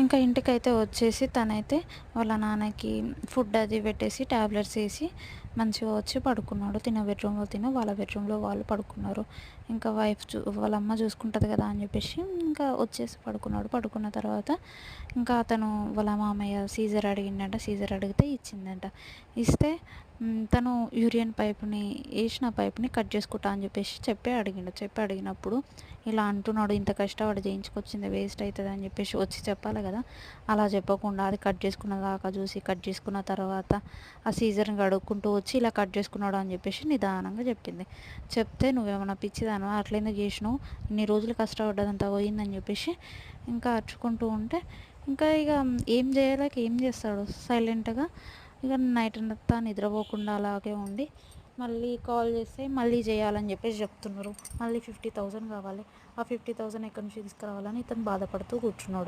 ఇంకా ఇంటికైతే వచ్చేసి తనైతే వాళ్ళ నాన్నకి ఫుడ్ అది పెట్టేసి టాబ్లెట్స్ వేసి మంచిగా వచ్చి పడుకున్నాడు. తిన బెడ్రూమ్లో తిన వాళ్ళ బెడ్రూమ్లో వాళ్ళు పడుకున్నారు. ఇంకా వాళ్ళ అమ్మ చూసుకుంటుంది కదా అని చెప్పేసి ఇంకా వచ్చేసి పడుకున్నాడు. పడుకున్న తర్వాత ఇంకా అతను వాళ్ళ మామయ్య సీజర్ అడిగిండంట. సీజర్ అడిగితే ఇచ్చిందంట. ఇస్తే తను యూరియన్ పైప్ని వేసిన పైప్ని కట్ చేసుకుంటా అని చెప్పి అడిగిండు. చెప్పి అడిగినప్పుడు ఇలా అంటున్నాడు, ఇంత కష్టపడి చేయించుకొచ్చింది వేస్ట్ అవుతుంది అని చెప్పేసి వచ్చి చెప్పాలి కదా. అలా చెప్పకుండా అది కట్ చేసుకున్న దాకా చూసి కట్ చేసుకున్న తర్వాత ఆ సీజర్ని కడుక్కుంటూ వచ్చి ఇలా కట్ చేసుకున్నాడు అని చెప్పేసి నిదానంగా చెప్పింది. చెప్తే నువ్వేమన్నా పిచ్చిదానవా, అట్లా ఎందుకు చేసినావు, ఇన్ని రోజులు కష్టపడ్డదంతా పోయిందని చెప్పేసి ఇంకా అరుచుకుంటూ ఉంటే ఇంకా ఇక ఏం చేయలేక ఏం చేస్తాడు, సైలెంట్గా ఇక నైట్ అంతా నిద్రపోకుండా అలాగే ఉండి మళ్ళీ కాల్ చేస్తే మళ్ళీ చేయాలని చెప్పేసి చెప్తున్నారు. మళ్ళీ 50,000 కావాలి. ఆ 50,000 ఎక్కడి నుంచి తీసుకురావాలని ఇతను బాధపడుతూ కూర్చున్నాడు.